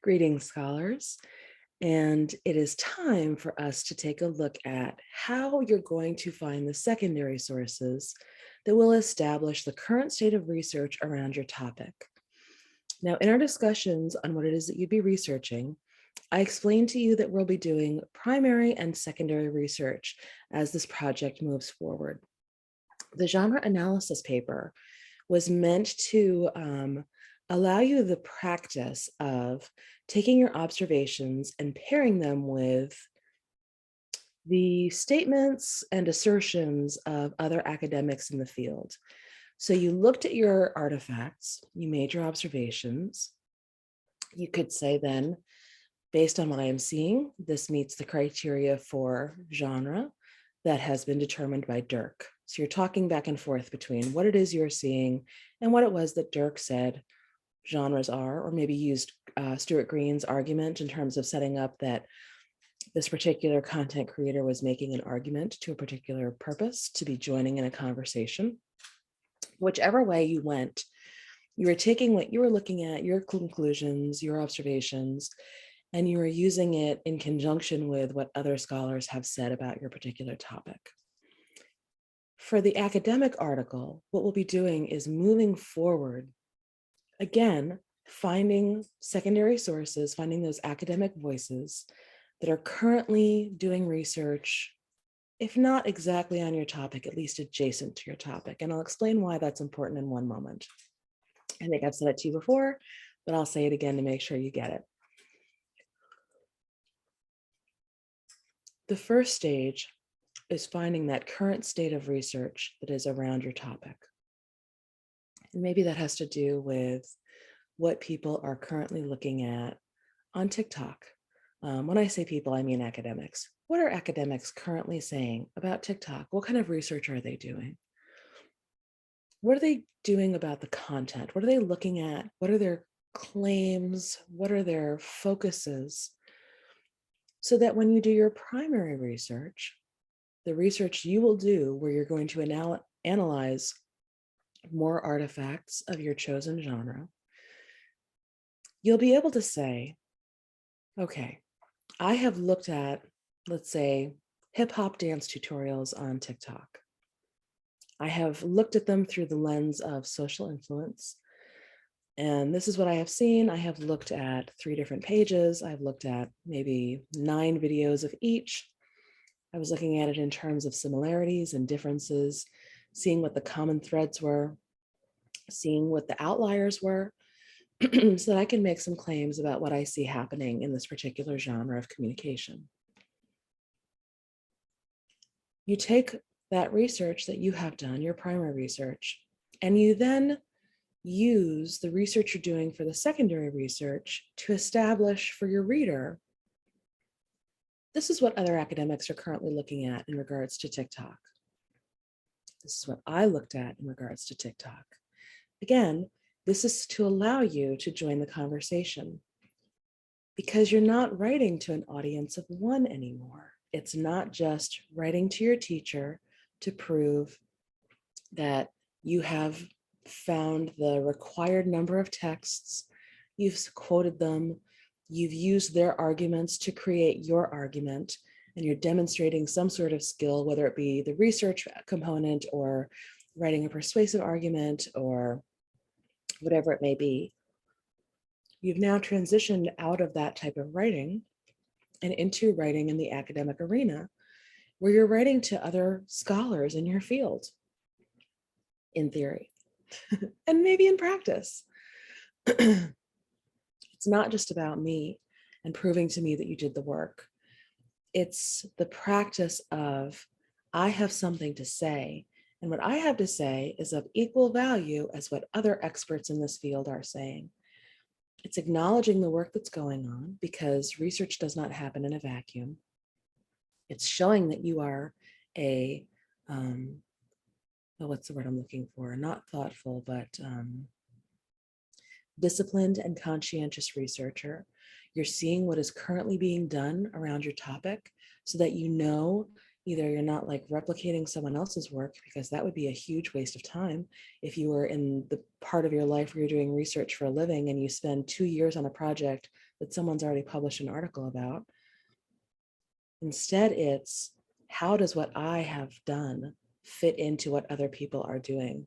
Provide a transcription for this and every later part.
Greetings, scholars. And it is time for us to take a look at how you're going to find the secondary sources that will establish the current state of research around your topic. Now, in our discussions on what it is that you'd be researching, I explained to you that we'll be doing primary and secondary research as this project moves forward. The genre analysis paper was meant to allow you the practice of taking your observations and pairing them with the statements and assertions of other academics in the field. So you looked at your artifacts, you made your observations. You could say then, based on what I am seeing, this meets the criteria for genre that has been determined by Dirk. So you're talking back and forth between what it is you're seeing and what it was that Dirk said genres are, or maybe used Stuart Green's argument in terms of setting up that this particular content creator was making an argument to a particular purpose to be joining in a conversation. Whichever way you went, you were taking what you were looking at, your conclusions, your observations, and you were using it in conjunction with what other scholars have said about your particular topic. For the academic article, what we'll be doing is moving forward, again, finding secondary sources, finding those academic voices that are currently doing research, if not exactly on your topic, at least adjacent to your topic. And I'll explain why that's important in one moment. I think I've said it to you before, but I'll say it again to make sure you get it. The first stage is finding that current state of research that is around your topic. And maybe that has to do with what people are currently looking at on TikTok. When I say people, I mean academics. What are academics currently saying about TikTok? What kind of research are they doing? What are they doing about the content? What are they looking at? What are their claims? What are their focuses? So that when you do your primary research, the research you will do where you're going to analyze more artifacts of your chosen genre, you'll be able to say, okay, I have looked at, let's say, hip hop dance tutorials on TikTok. I have looked at them through the lens of social influence. And this is what I have seen. I have looked at 3 different pages. I've looked at maybe 9 videos of each. I was looking at it in terms of similarities and differences, seeing what the common threads were, seeing what the outliers were, so that I can make some claims about what I see happening in this particular genre of communication. You take that research that you have done, your primary research, and you then use the research you're doing for the secondary research to establish for your reader, this is what other academics are currently looking at in regards to TikTok. This is what I looked at in regards to TikTok. Again, this is to allow you to join the conversation because you're not writing to an audience of one anymore. It's not just writing to your teacher to prove that you have found the required number of texts, you've quoted them, you've used their arguments to create your argument, and you're demonstrating some sort of skill, whether it be the research component or writing a persuasive argument or whatever it may be. You've now transitioned out of that type of writing and into writing in the academic arena, where you're writing to other scholars in your field, in theory, and maybe in practice. It's not just about me and proving to me that you did the work. It's the practice of, I have something to say, and what I have to say is of equal value as what other experts in this field are saying. It's acknowledging the work that's going on because research does not happen in a vacuum. It's showing that you are a, what's the word I'm looking for? Not thoughtful, but disciplined and conscientious researcher. You're seeing what is currently being done around your topic so that you know Either you're not like replicating someone else's work, because that would be a huge waste of time. If you were in the part of your life where you're doing research for a living and you spend 2 years on a project that someone's already published an article about. Instead, it's how does what I have done fit into what other people are doing?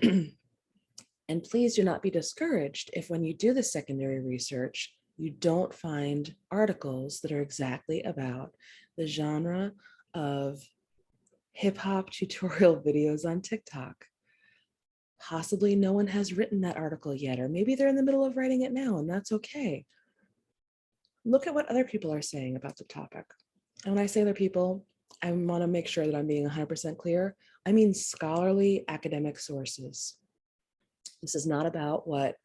And please do not be discouraged if when you do the secondary research, you don't find articles that are exactly about the genre of hip hop tutorial videos on TikTok. Possibly no one has written that article yet, or maybe they're in the middle of writing it now, and that's okay. Look at what other people are saying about the topic. And when I say other people, I want to make sure that I'm being 100% clear. I mean scholarly academic sources. This is not about what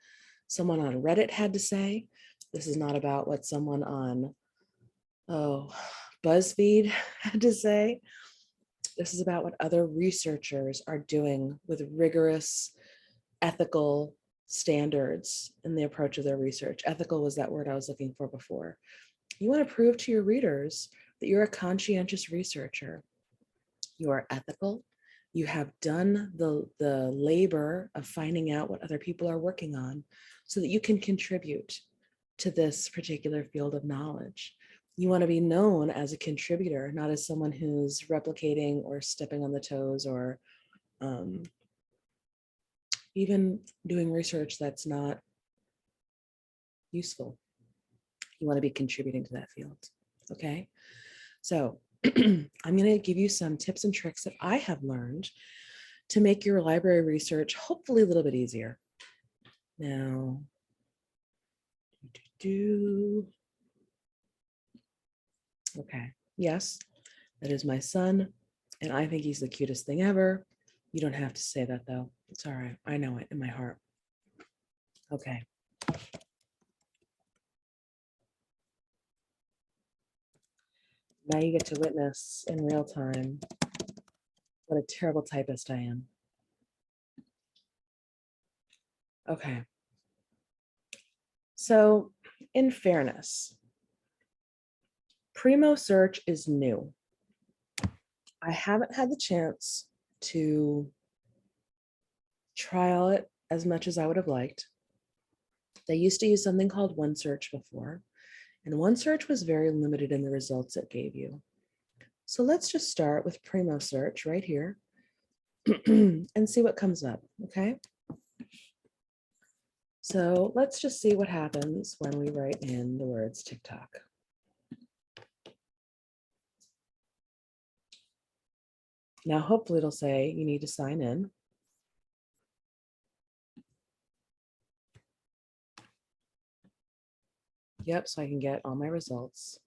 someone on Reddit had to say. This is not about what someone on, BuzzFeed had to say. This is about what other researchers are doing with rigorous ethical standards in the approach of their research. Ethical was that word I was looking for before. You want to prove to your readers that you're a conscientious researcher. You are ethical. You have done the labor of finding out what other people are working on so that you can contribute to this particular field of knowledge. You want to be known as a contributor, not as someone who's replicating or stepping on the toes or even doing research that's not useful. You want to be contributing to that field, okay? So I'm going to give you some tips and tricks that I have learned to make your library research hopefully a little bit easier. Now, okay, yes, that is my son, and I think he's the cutest thing ever. You don't have to say that though. It's all right. I know it in my heart. Okay. Now you get to witness in real time what a terrible typist I am. Okay. So, in fairness, Primo Search is new. I haven't had the chance to trial it as much as I would have liked. They used to use something called OneSearch before, and OneSearch was very limited in the results it gave you. So let's just start with Primo Search right here and see what comes up, okay? So let's just see what happens when we write in the words TikTok. Now, hopefully it'll say you need to sign in. Yep, so I can get all my results.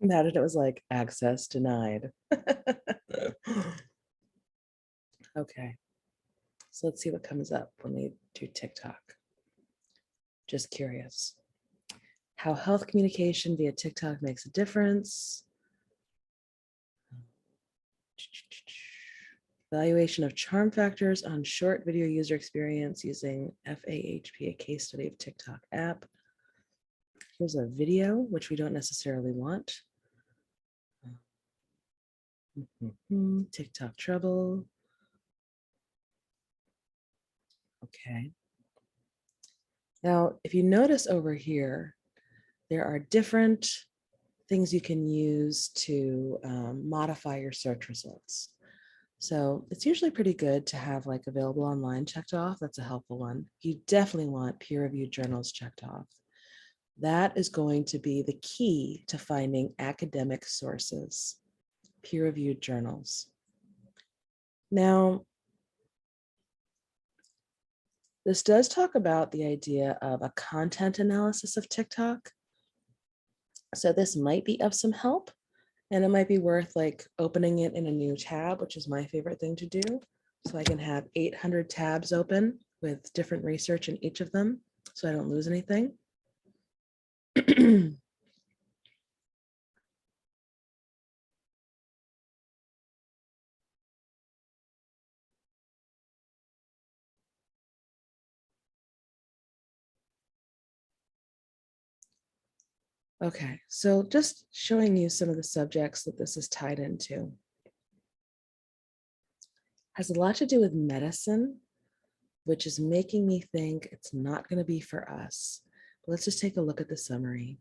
Imagine it was like access denied. Okay, so let's see what comes up when we do TikTok. Just curious. How health communication via TikTok makes a difference. Evaluation of charm factors on short video user experience using FAHP, a case study of TikTok app. Here's a video, which we don't necessarily want. TikTok trouble. Okay. Now, if you notice over here, there are different things you can use to modify your search results. So it's usually pretty good to have like available online checked off. That's a helpful one. You definitely want peer-reviewed journals checked off. That is going to be the key to finding academic sources, peer-reviewed journals. Now, this does talk about the idea of a content analysis of TikTok. So this might be of some help, and it might be worth like opening it in a new tab, which is my favorite thing to do. So I can have 800 tabs open with different research in each of them so I don't lose anything. Okay, so just showing you some of the subjects that this is tied into. Has a lot to do with medicine, which is making me think it's not going to be for us. But let's just take a look at the summary.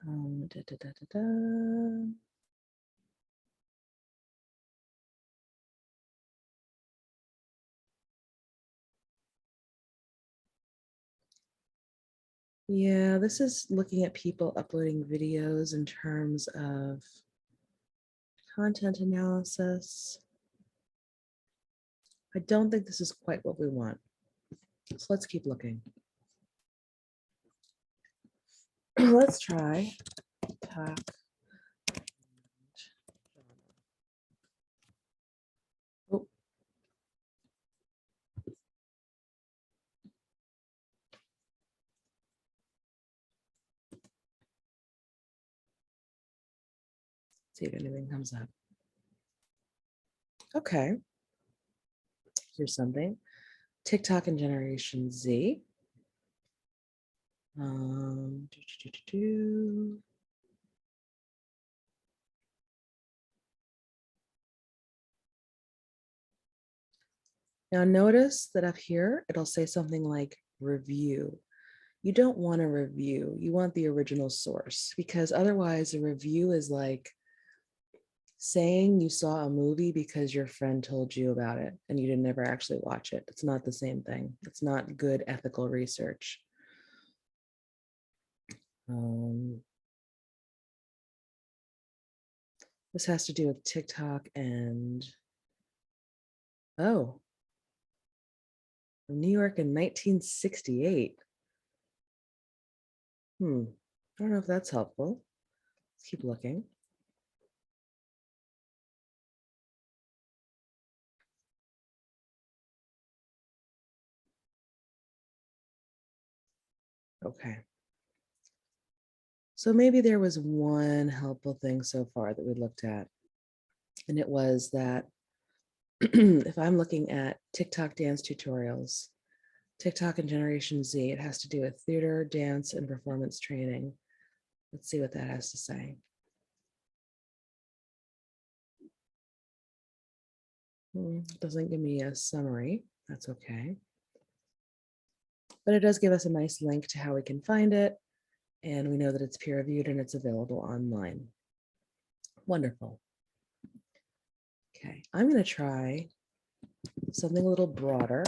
Da, da, da, da, da. Yeah, this is looking at people uploading videos in terms of content analysis. I don't think this is quite what we want. So let's keep looking. Let's try talk. Oh. See if anything comes up. Okay. Here's something. TikTok and Generation Z. Do, do, do, do. Now notice that up here, it'll say something like review. You don't want a review. You want the original source, because otherwise a review is like saying you saw a movie because your friend told you about it and you didn't ever actually watch it. It's not the same thing. It's not good ethical research. This has to do with TikTok and, oh, New York in 1968. I don't know if that's helpful. Let's keep looking. Okay. So maybe there was one helpful thing so far that we looked at, and it was that if I'm looking at TikTok dance tutorials, TikTok and Generation Z, it has to do with theater, dance, and performance training. Let's see what that has to say. Doesn't give me a summary. That's okay. But it does give us a nice link to how we can find it. And we know that it's peer reviewed and it's available online. Wonderful. Okay, I'm going to try something a little broader.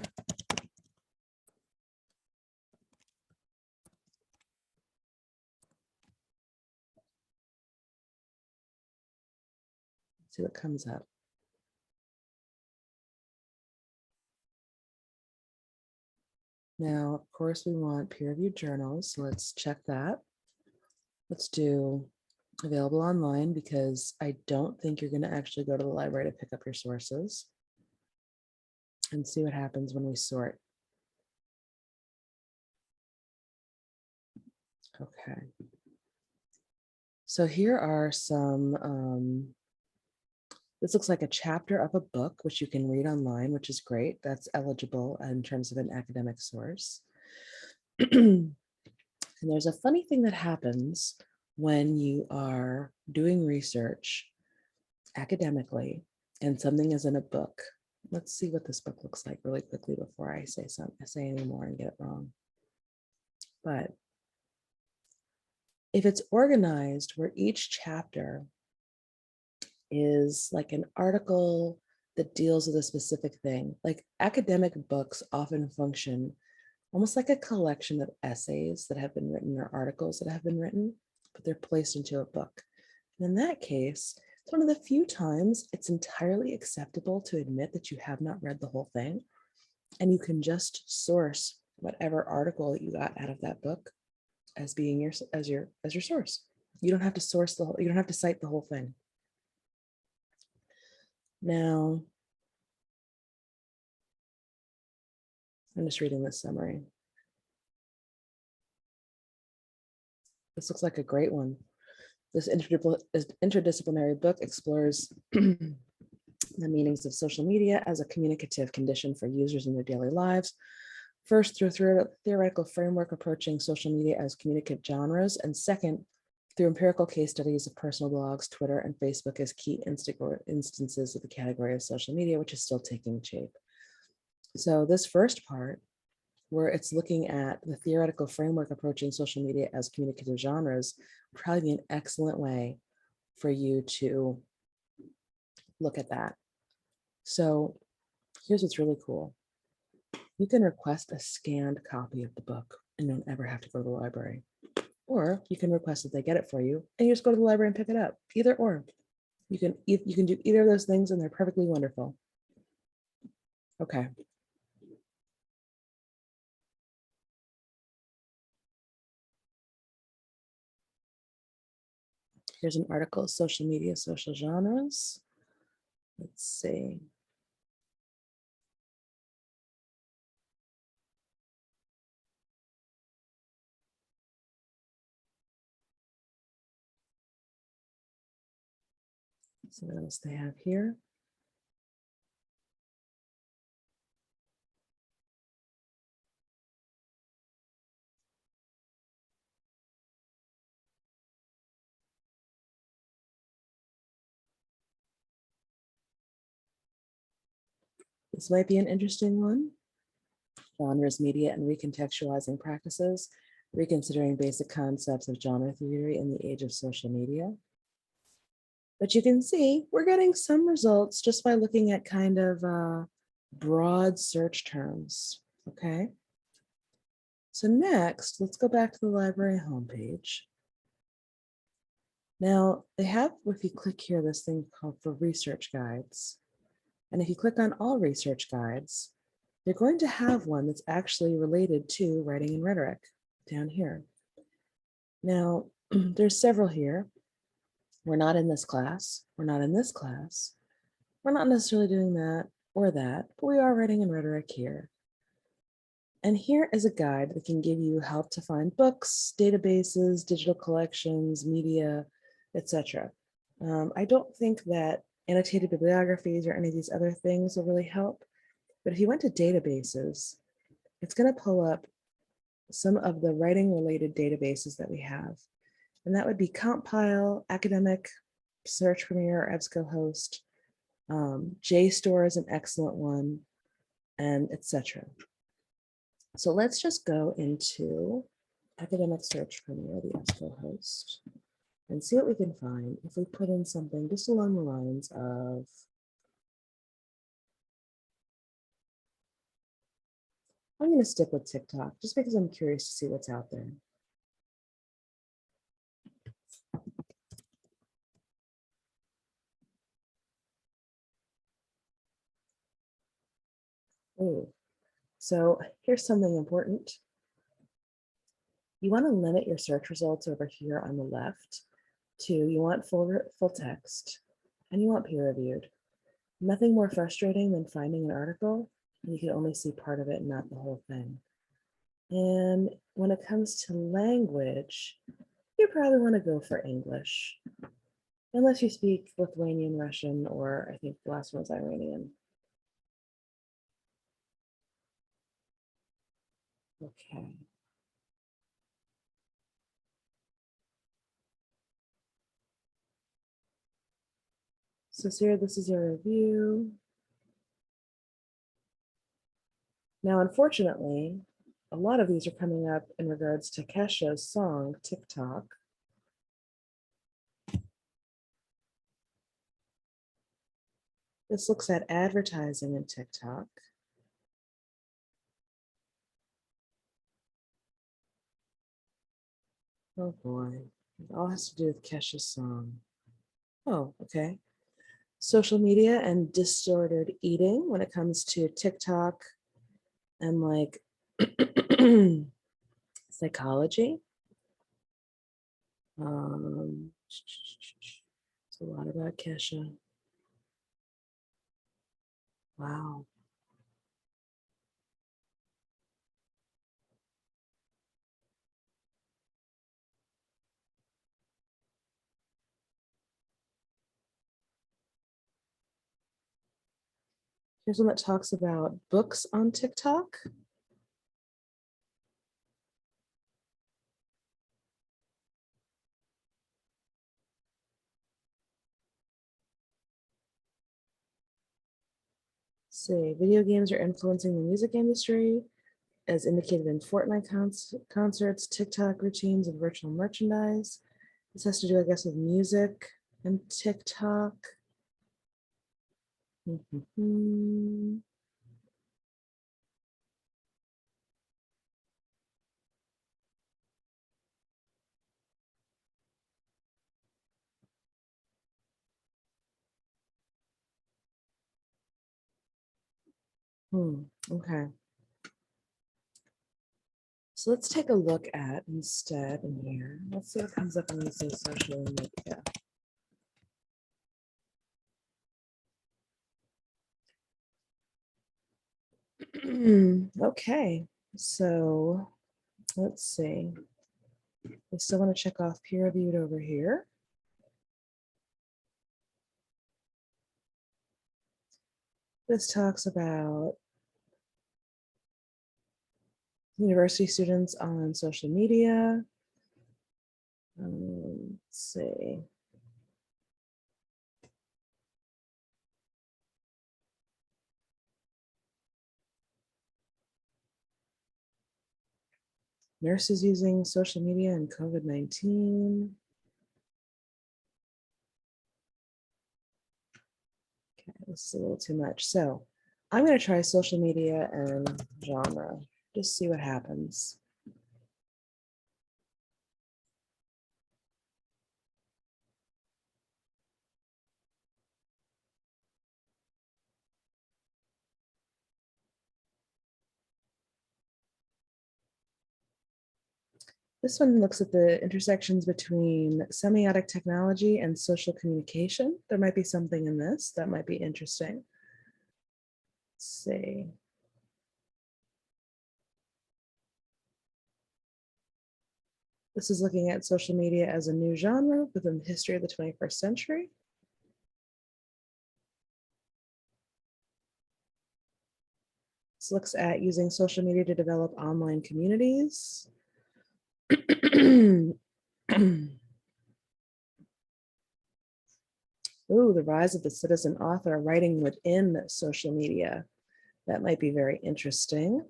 See what comes up. Now, of course, we want peer-reviewed journals, so let's check that. Let's do available online, because I don't think you're going to actually go to the library to pick up your sources, and see what happens when we sort. Okay. So here are some, this looks like a chapter of a book, which you can read online, which is great. That's eligible in terms of an academic source. And there's a funny thing that happens when you are doing research academically and something is in a book. Let's see what this book looks like really quickly before I say any more and get it wrong. But if it's organized where each chapter is like an article that deals with a specific thing, like academic books often function almost like a collection of essays that have been written or articles that have been written, but they're placed into a book. And in that case, it's one of the few times it's entirely acceptable to admit that you have not read the whole thing, and you can just source whatever article that you got out of that book as being your source. You don't have to you don't have to cite the whole thing. Now, I'm just reading this summary. This looks like a great one. This interdisciplinary book explores the meanings of social media as a communicative condition for users in their daily lives. First, through theoretical framework approaching social media as communicative genres, and second, through empirical case studies of personal blogs, Twitter, and Facebook as key instances of the category of social media, which is still taking shape. So this first part, where it's looking at the theoretical framework approaching social media as communicative genres, would probably be an excellent way for you to look at that. So here's what's really cool. You can request a scanned copy of the book and don't ever have to go to the library. Or you can request that they get it for you and you just go to the library and pick it up. Either or. You can do either of those things and they're perfectly wonderful. Okay. Here's an article, social media, social genres. Let's see. So what else they have here? This might be an interesting one. Genres, media, and recontextualizing practices, reconsidering basic concepts of genre theory in the age of social media. But you can see we're getting some results just by looking at kind of broad search terms, okay? So next, let's go back to the library homepage. Now, they have, if you click here, this thing called for research guides. And if you click on all research guides, they're going to have one that's actually related to writing and rhetoric down here. Now, there's several here. We're not in this class. We're not in this class. We're not necessarily doing that or that, but we are writing and rhetoric here. And here is a guide that can give you help to find books, databases, digital collections, media, etc. I don't think that annotated bibliographies or any of these other things will really help, but if you went to databases, it's going to pull up some of the writing related databases that we have. And that would be Compile, Academic, Search Premier, EBSCOhost, JSTOR is an excellent one, and etc. So let's just go into Academic Search Premier, the EBSCOhost, and see what we can find if we put in something just along the lines of I'm going to stick with TikTok just because I'm curious to see what's out there. Ooh. So here's something important. You want to limit your search results over here on the left to you want full text and you want peer reviewed. Nothing more frustrating than finding an article and you can only see part of it and not the whole thing. And when it comes to language, you probably want to go for English, unless you speak Lithuanian, Russian, or I think the last one's Iranian. Okay. So Sarah, this is your review. Now, unfortunately, a lot of these are coming up in regards to Kesha's song, TikTok. This looks at advertising in TikTok. Oh boy, it all has to do with Kesha's song. Oh, okay. Social media and disordered eating when it comes to TikTok and like psychology. It's a lot about Kesha. Wow. Here's one that talks about books on TikTok. Say video games are influencing the music industry, as indicated in Fortnite concerts, TikTok routines, and virtual merchandise. This has to do, I guess, with music and TikTok. Mhm. Okay. So let's take a look at instead in here. Let's see what comes up when we say social media. Okay, so let's see. We still want to check off peer reviewed over here. This talks about university students on social media. Let's see. Nurses using social media and COVID-19. Okay, this is a little too much. So I'm going to try social media and genre, just see what happens. This one looks at the intersections between semiotic technology and social communication. There might be something in this that might be interesting. Let's see. This is looking at social media as a new genre within the history of the 21st century. This looks at using social media to develop online communities. Ooh, the rise of the citizen author writing within social media. That might be very interesting.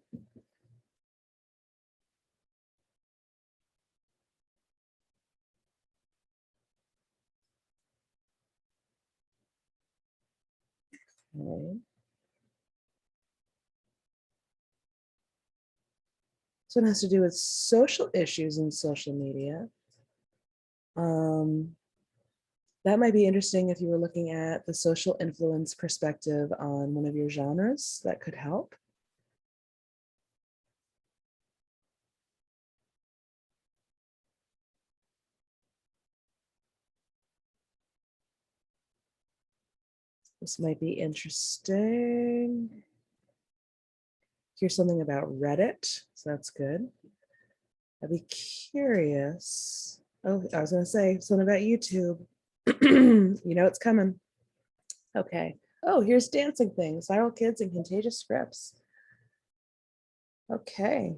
Okay. So it has to do with social issues in social media. That might be interesting if you were looking at the social influence perspective on one of your genres. That could help. This might be interesting. Here's something about Reddit, so that's good. I'd be curious. Oh, I was going to say something about YouTube. You know it's coming. Okay. Oh, here's dancing things, viral kids and contagious scripts. Okay.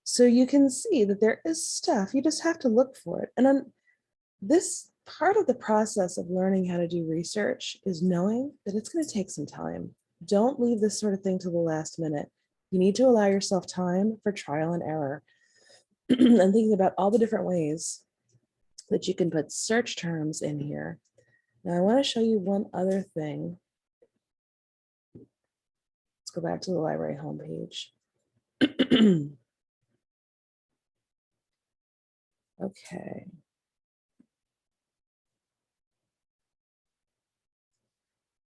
So you can see that there is stuff, you just have to look for it. And then this part of the process of learning how to do research is knowing that it's going to take some time. Don't leave this sort of thing to the last minute. You need to allow yourself time for trial and error and thinking about all the different ways that you can put search terms in here. Now I want to show you one other thing. Let's go back to the library homepage. Okay.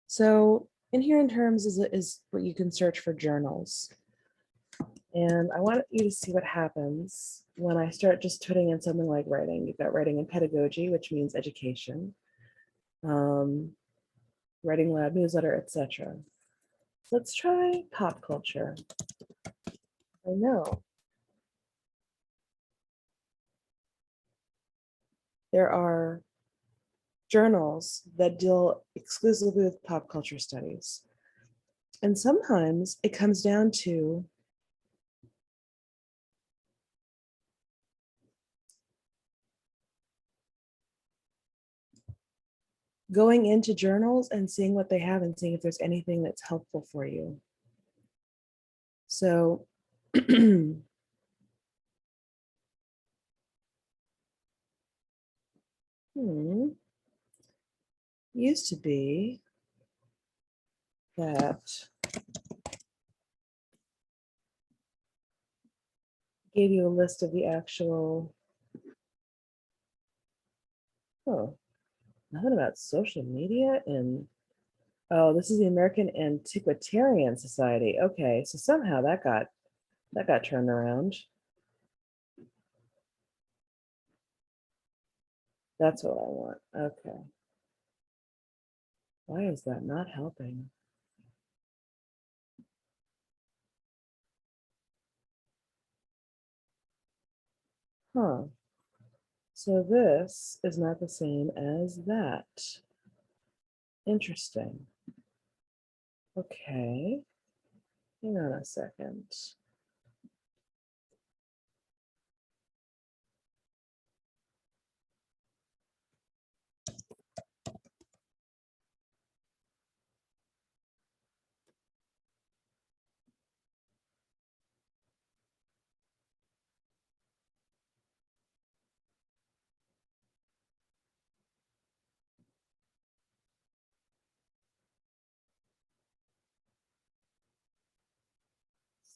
So in here in terms is what you can search for journals. And I want you to see what happens when I start just putting in something like writing. You've got writing and pedagogy, which means education, writing lab newsletter, etc. Let's try pop culture. I know there are journals that deal exclusively with pop culture studies. And sometimes it comes down to going into journals and seeing what they have and seeing if there's anything that's helpful for you. So used to be that gave you a list of the actual, oh, nothing about social media and, oh, this is the American Antiquarian Society. Okay, so somehow that got turned around. That's what I want. Okay. Why is that not helping? Huh. So this is not the same as that. Interesting. Okay. Hang on a second.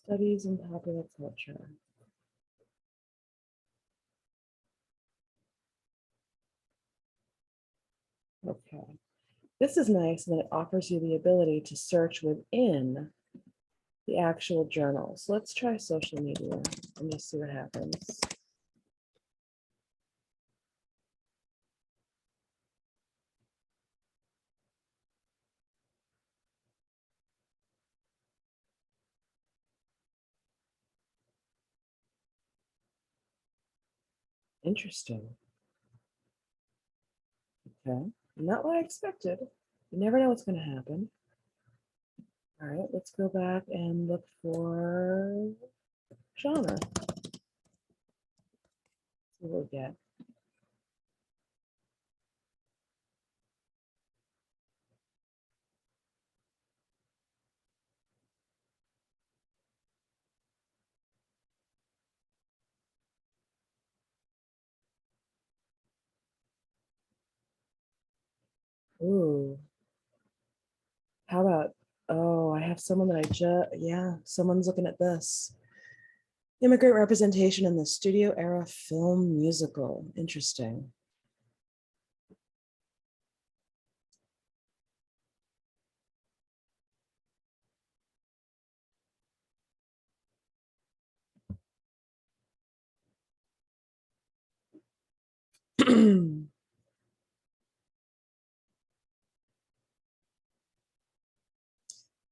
Studies in popular culture. Okay. This is nice and it offers you the ability to search within the actual journals. Let's try social media and just see what happens. Interesting. Okay. Not what I expected. You never know what's going to happen. All right, let's go back and look for genre. See what we get. Ooh, how about, oh, I have someone that I just, yeah, someone's looking at this. Immigrant representation in the studio era film musical. Interesting.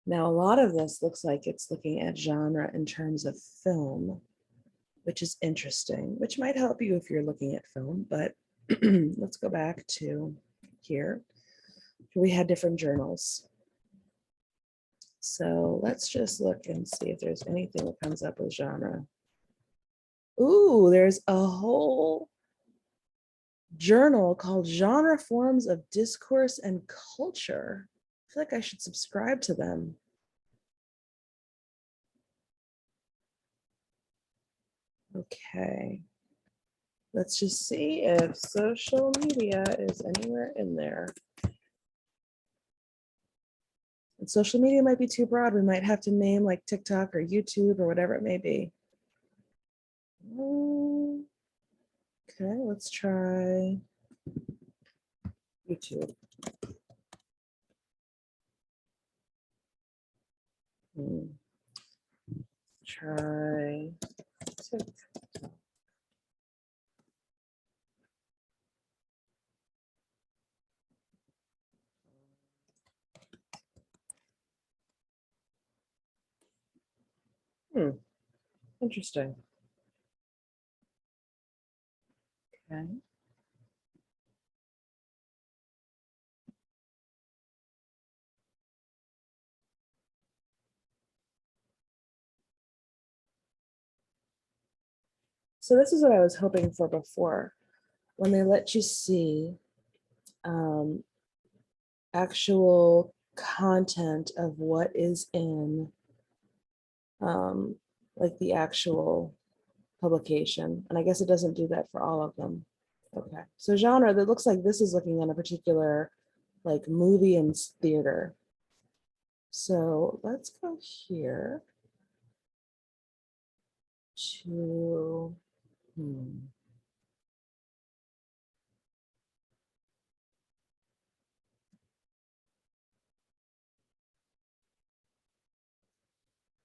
Now, a lot of this looks like it's looking at genre in terms of film, which is interesting, which might help you if you're looking at film, but let's go back to here. We had different journals. So let's just look and see if there's anything that comes up with genre. Ooh, there's a whole journal called Genre Forms of Discourse and Culture. I feel like I should subscribe to them. Okay. Let's just see if social media is anywhere in there. And social media might be too broad. We might have to name like TikTok or YouTube or whatever it may be. Okay, let's try YouTube. Try TikTok. Interesting. Okay. So this is what I was hoping for before. When they let you see um, actual content of what is in um, like the actual publication. And I guess it doesn't do that for all of them. Okay, so genre, that looks like this is looking at a particular like movie and theater. So let's go here to,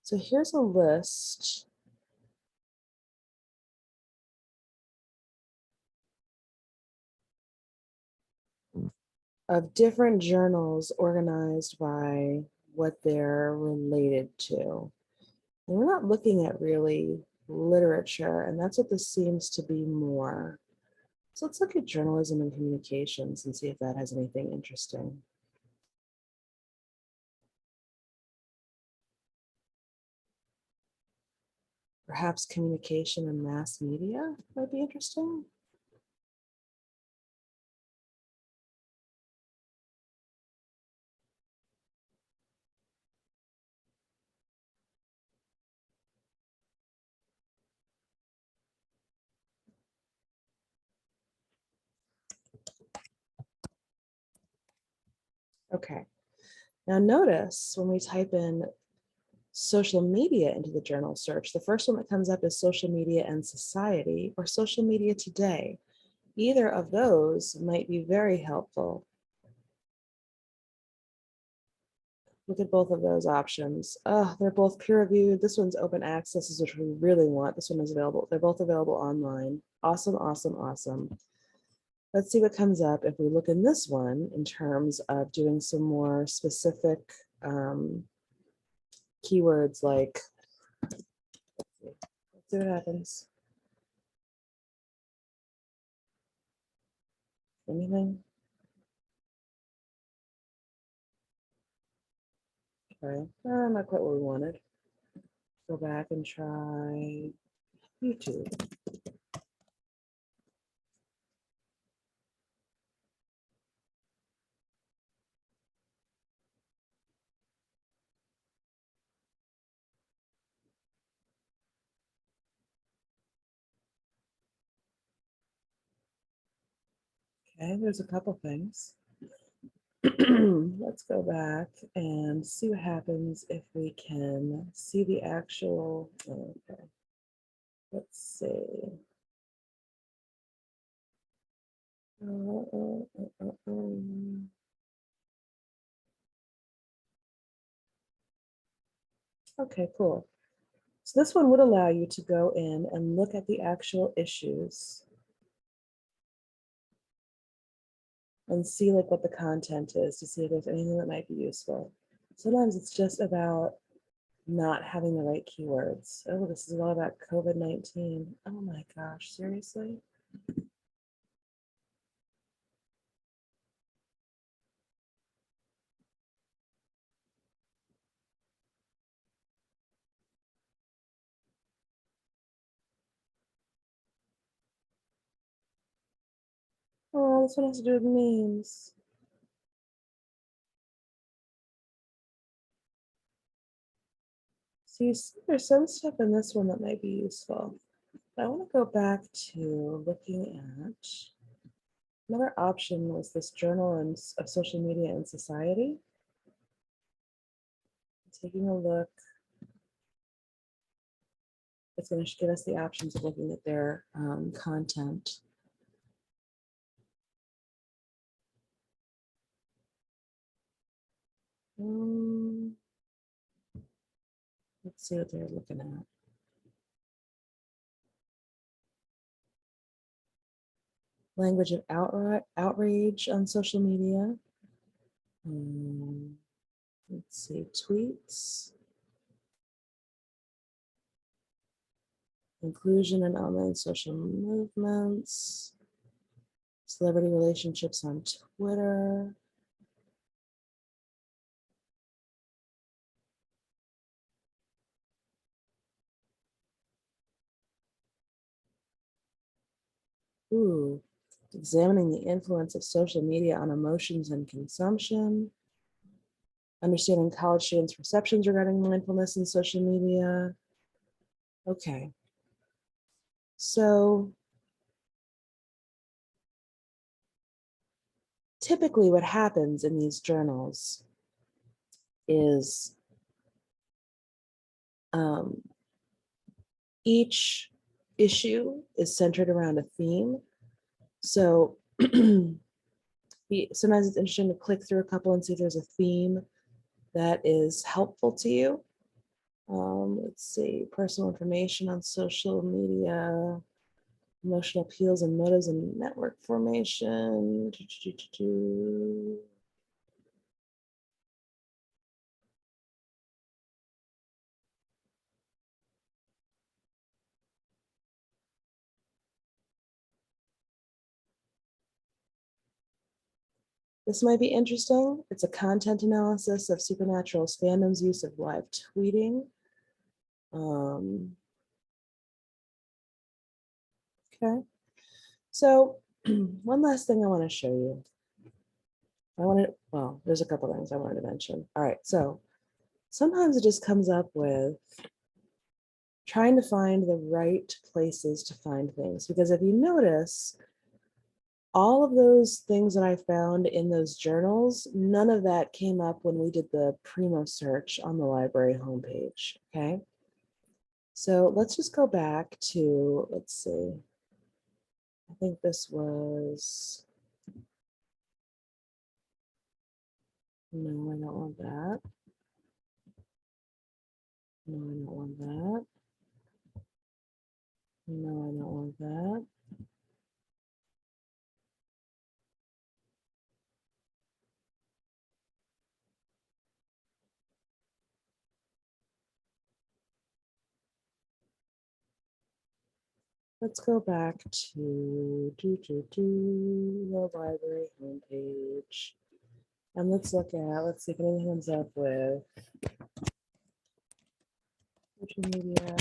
so here's a list of different journals organized by what they're related to. And we're not looking at really literature, and that's what this seems to be more. So let's look at journalism and communications and see if that has anything interesting. Perhaps communication and mass media might be interesting. Okay, now notice when we type in social media into the journal search, the first one that comes up is social media and society or social media today. Either of those might be very helpful. Look at both of those options. They're both peer reviewed. This one's open access, is which we really want. This one is available. They're both available online. Awesome, awesome, awesome. Let's see what comes up if we look in this one in terms of doing some more specific keywords like, let's see what happens. Anything? Okay, not quite what we wanted. Go back and try YouTube. Okay, there's a couple things. Let's go back and see what happens if we can see the actual, okay, let's see. Okay, cool. So this one would allow you to go in and look at the actual issues and see like what the content is to see if there's anything that might be useful. Sometimes it's just about not having the right keywords. Oh, this is all about COVID-19. Oh my gosh, seriously? Oh, this one has to do with memes. So you see there's some stuff in this one that might be useful. But I want to go back to looking at another option was this journal of social media and society. Taking a look, it's going to give us the options of looking at their content. Let's see what they're looking at. Language of outrage on social media. Let's see, tweets. Inclusion in online social movements. Celebrity relationships on Twitter. Ooh, examining the influence of social media on emotions and consumption. Understanding college students' perceptions regarding mindfulness and social media. Okay. So typically what happens in these journals is each issue is centered around a theme. So sometimes it's interesting to click through a couple and see if there's a theme that is helpful to you. Let's see, personal information on social media, emotional appeals and motives and network formation. This might be interesting. It's a content analysis of Supernatural's fandom's use of live tweeting. Okay, so one last thing I want to show you. Well, there's a couple things I wanted to mention. All right, so sometimes it just comes up with trying to find the right places to find things. Because if you notice, all of those things that I found in those journals, none of that came up when we did the Primo search on the library homepage, okay? So let's just go back to, let's see, I think this was, no, I don't want that. No, I don't want that. No, I don't want that. Let's go back to the library homepage. And let's see if anything comes up with social media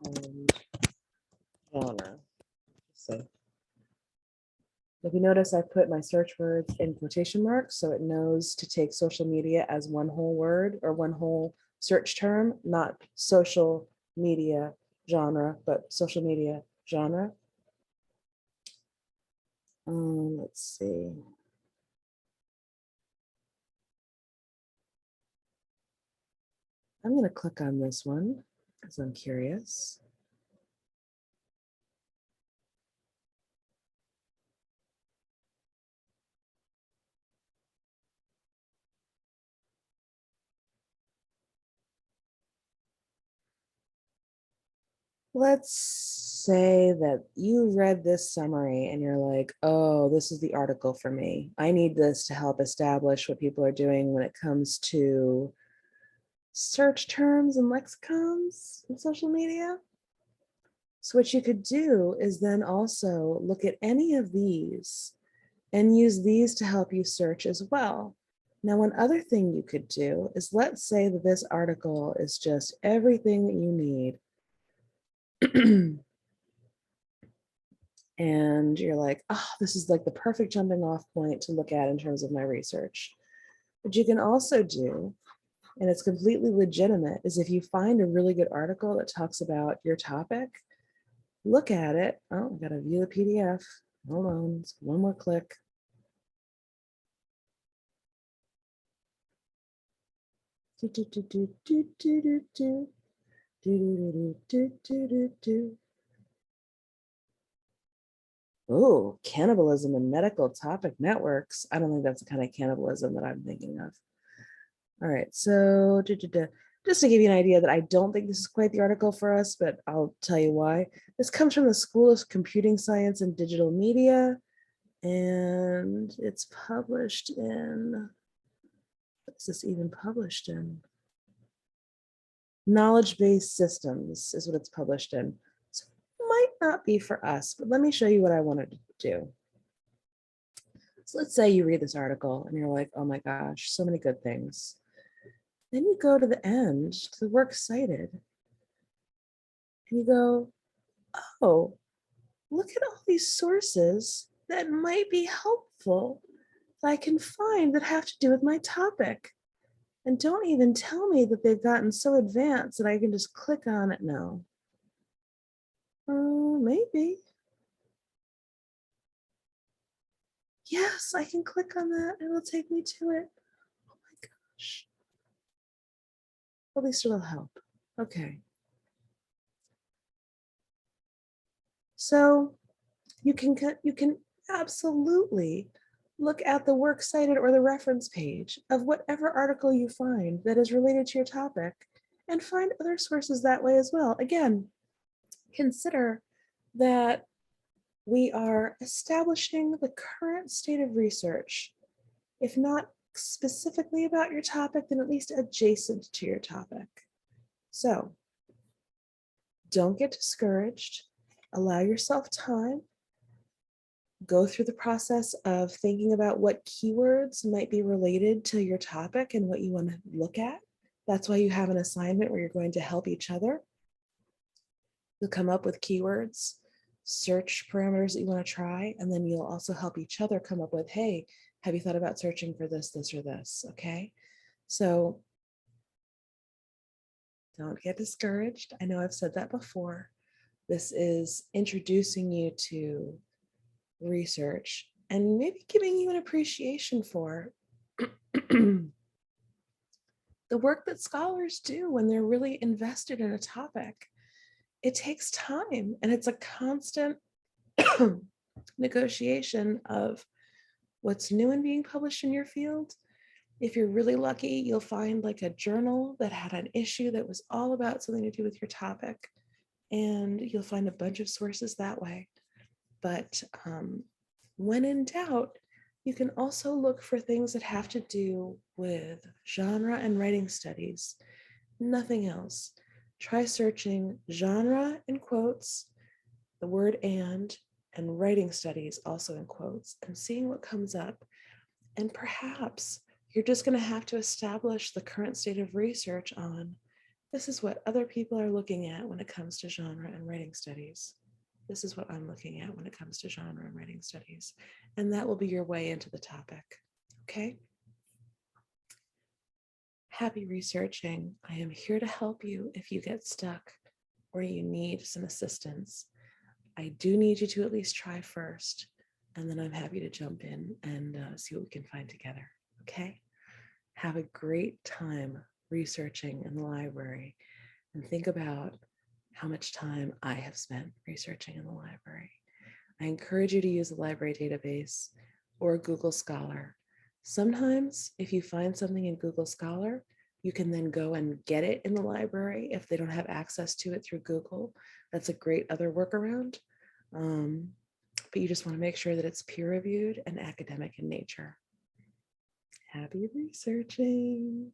and genre. So if you notice, I put my search words in quotation marks so it knows to take social media as one whole word or one whole search term, not social media genre, but social media genre. Let's see. I'm going to click on this one because I'm curious. Let's say that you read this summary and you're like, oh, this is the article for me. I need this to help establish what people are doing when it comes to search terms and lexicons in social media. So what you could do is then also look at any of these and use these to help you search as well. Now, one other thing you could do is, let's say that this article is just everything that you need. And you're like, oh, this is like the perfect jumping off point to look at in terms of my research. What you can also do, and it's completely legitimate, is if you find a really good article that talks about your topic, look at it. Oh, I gotta view the PDF. Hold on, it's one more click. Oh, cannibalism and medical topic networks. I don't think that's the kind of cannibalism that I'm thinking of. All right, so just to give you an idea that I don't think this is quite the article for us, but I'll tell you why. This comes from the School of Computing Science and Digital Media, and it's published in, what is this even published in? Knowledge-based systems is what it's published in. So it might not be for us, but let me show you what I wanted to do. So let's say you read this article and you're like, oh my gosh, so many good things. Then you go to the end, to the works cited, and you go, oh, look at all these sources that might be helpful that I can find that have to do with my topic. And don't even tell me that they've gotten so advanced that I can just click on it now. Maybe. Yes, I can click on that. It will take me to it. Oh my gosh. At least it'll help. Okay. So you can absolutely look at the works cited or the reference page of whatever article you find that is related to your topic and find other sources that way as well. Again, consider that we are establishing the current state of research, if not specifically about your topic, then at least adjacent to your topic. So don't get discouraged. Allow yourself time. Go through the process of thinking about what keywords might be related to your topic and what you want to look at. That's why you have an assignment where you're going to help each other. You'll come up with keywords, search parameters that you want to try, and then you'll also help each other come up with, hey, have you thought about searching for this, this, or this? Okay. So don't get discouraged. I know I've said that before. This is introducing you to research and maybe giving you an appreciation for the work that scholars do when they're really invested in a topic. It takes time and it's a constant negotiation of what's new and being published in your field. If you're really lucky, you'll find like a journal that had an issue that was all about something to do with your topic, and you'll find a bunch of sources that way. But when in doubt, you can also look for things that have to do with genre and writing studies, nothing else. Try searching genre in quotes, the word and writing studies also in quotes, and seeing what comes up. And perhaps you're just going to have to establish the current state of research on this is what other people are looking at when it comes to genre and writing studies. This is what I'm looking at when it comes to genre and writing studies. And that will be your way into the topic. Okay? Happy researching. I am here to help you if you get stuck or you need some assistance. I do need you to at least try first, and then I'm happy to jump in and see what we can find together. Okay? Have a great time researching in the library, and think about how much time I have spent researching in the library. I encourage you to use the library database or Google Scholar. Sometimes if you find something in Google Scholar, you can then go and get it in the library if they don't have access to it through Google. That's a great other workaround. But you just want to make sure that it's peer reviewed and academic in nature. Happy researching.